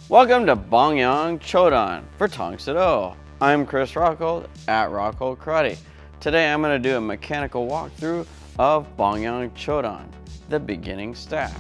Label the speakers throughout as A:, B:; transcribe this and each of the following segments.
A: Welcome to Bong Hyung Cho Dan for Tang Soo Do. I'm Chris Rockhold at Rockhold Karate. Today I'm going to do a mechanical walkthrough of Bong Hyung Cho Dan, the beginning staff.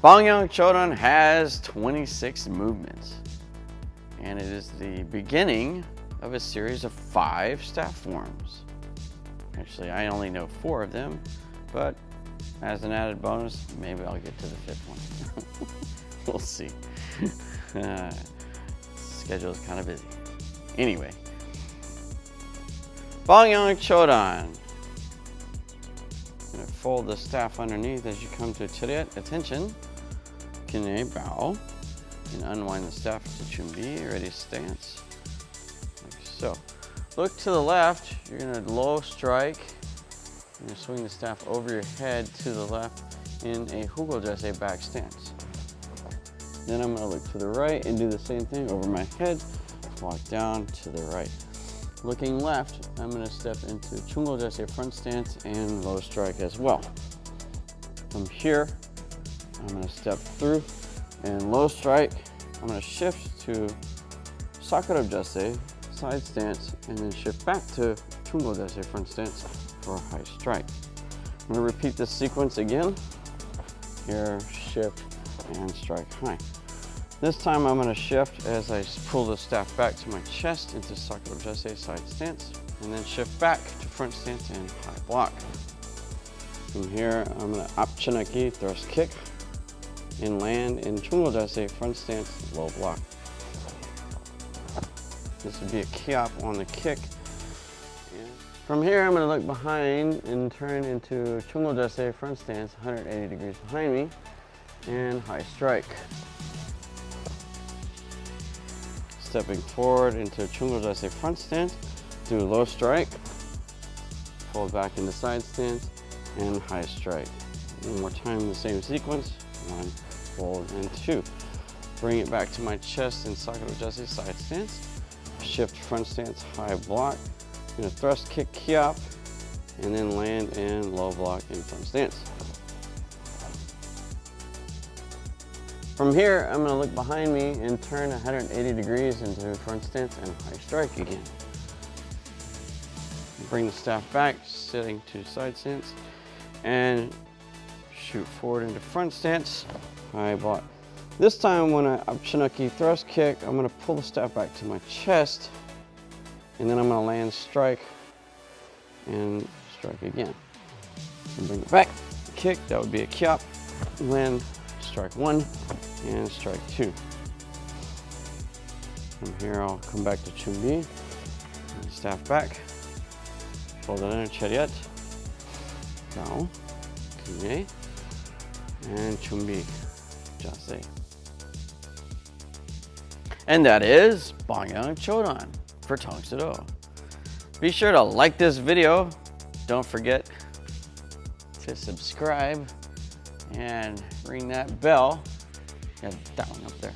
A: Bong Hyung Cho Dan has 26 movements, and it is the beginning of a series of 5 staff forms. Actually, I only know 4 of them, but as an added bonus, maybe I'll get to the 5th one. We'll see. Schedule is kind of busy. Anyway, Bong Hyung Cho Dan. I'm going to fold the staff underneath as you come to attention. Kine bow, and unwind the staff to chumbi, ready stance, like so. Look to the left, you're gonna low strike, you're gonna swing the staff over your head to the left in a Hugojase back stance. Then I'm gonna look to the right and do the same thing over my head, walk down to the right. Looking left, I'm gonna step into Chungojase front stance and low strike as well. From here, I'm going to step through and low strike. I'm going to shift to Sakura Jase side stance and then shift back to Chungo Jase front stance for a high strike. I'm going to repeat this sequence again. Here, shift and strike high. This time I'm going to shift as I pull the staff back to my chest into Sakura Jase side stance and then shift back to front stance and high block. From here, I'm going to Apchanaki thrust kick and land in Chungo Jase front stance, low block. This would be a kiap on the kick. From here, I'm going to look behind and turn into Chungo Jase front stance, 180 degrees behind me, and high strike. Stepping forward into Chungo Jase front stance, do low strike, fold back into side stance, and high strike. One more time, the same sequence. 1, fold, and 2. Bring it back to my chest in Sakura Jase side stance. Shift front stance, high block. I'm going to thrust kick kiap, and then land in low block in front stance. From here, I'm going to look behind me and turn 180 degrees into front stance and high strike again. Bring the staff back, sitting to side stance, and shoot forward into front stance, high block. This time when I Chinaki thrust kick, I'm going to pull the staff back to my chest, and then I'm going to land strike and strike again. And bring it back, kick, that would be a kiap, land, strike 1, and strike 2. From here I'll come back to chumbi, staff back, fold it in, chariot, down, kine, and chumbi jase. And that is Bong Hyung Cho Dan for Tang Soo Do. Be sure to like this video. Don't forget to subscribe and ring that bell. Yeah, that one up there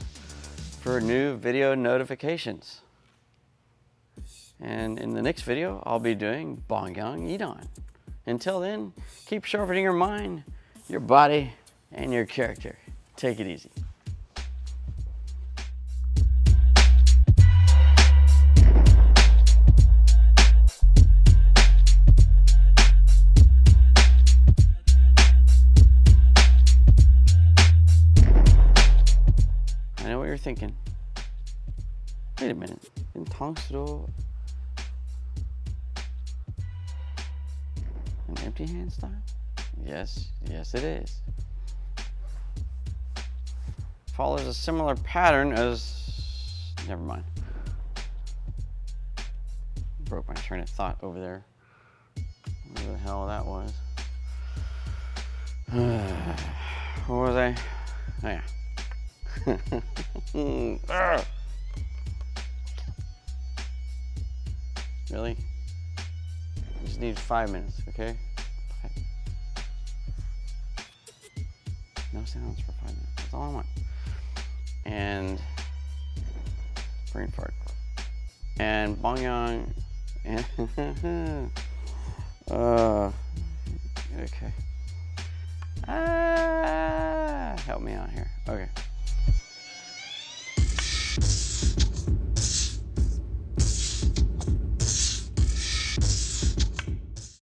A: for new video notifications. And in the next video, I'll be doing Bong Hyung Idan. Until then, keep sharpening your mind, your body, and your character. Take it easy. I know what you're thinking. Wait a minute, in Tang Soo Do, an empty hand style? Yes, yes it is. Follows a similar pattern as, never mind. Broke my train of thought over there. Where the hell that was. What was I? Oh yeah. Really? I just need 5 minutes, okay? No sounds for 5 minutes. That's all I want. And brain fart. And Bong Hyung. And okay. Help me out here. Okay.